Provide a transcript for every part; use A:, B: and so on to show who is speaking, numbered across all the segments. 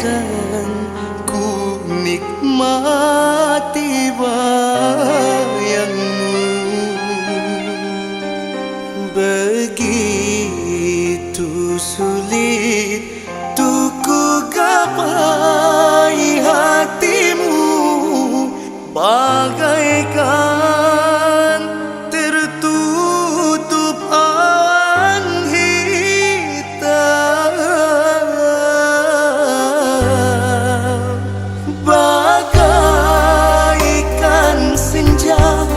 A: Biarkan ku nikmati bayangmu. Begitu sulit untuk ku gapai hatimu, bagaikan tertutup awan hitam. Bagaikan senja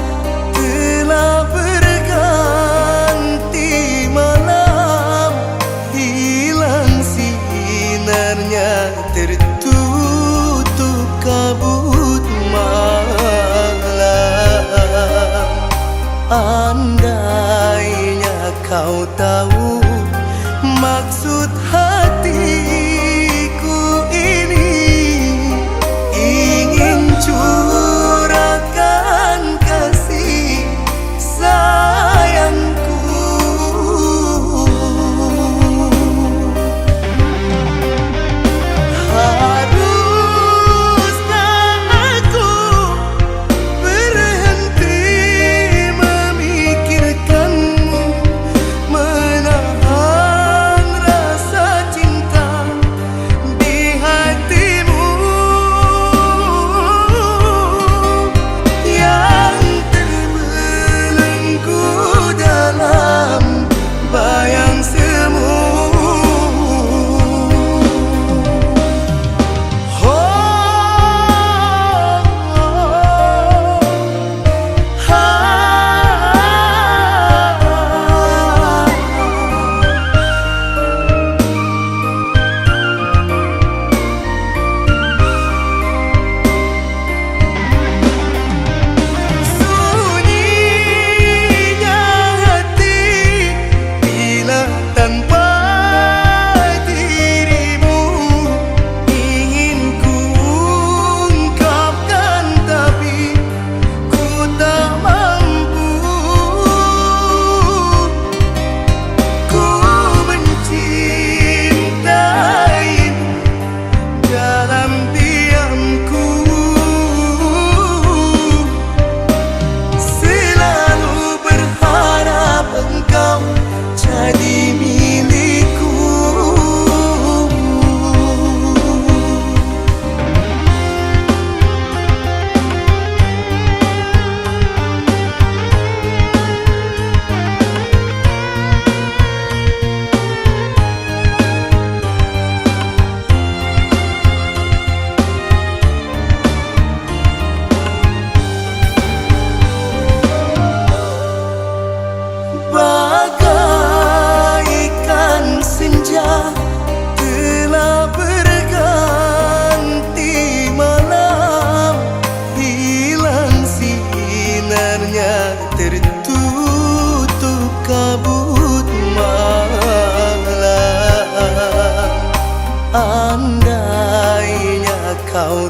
A: telah berganti malam, hilang sinarnya tertutup kabut malam. Andainya kau tahu maksud hatiku ini, ingin curahkan kasih sayangku. Haruskah aku berhenti memikirkanmu, menahan rasa cinta di hatimu yang terbelenggu dalam bayang semu. Sunyinya hati bila tanpa dirimu, ingin ku ungkapkan tapi ku tak mampu. Ku mencintaimu dalam diamku, selalu berharap engkau jadi milikku. Bagaikan senja telah berganti malam, hilang sinarnya tertutup kabut malam. Andainya kau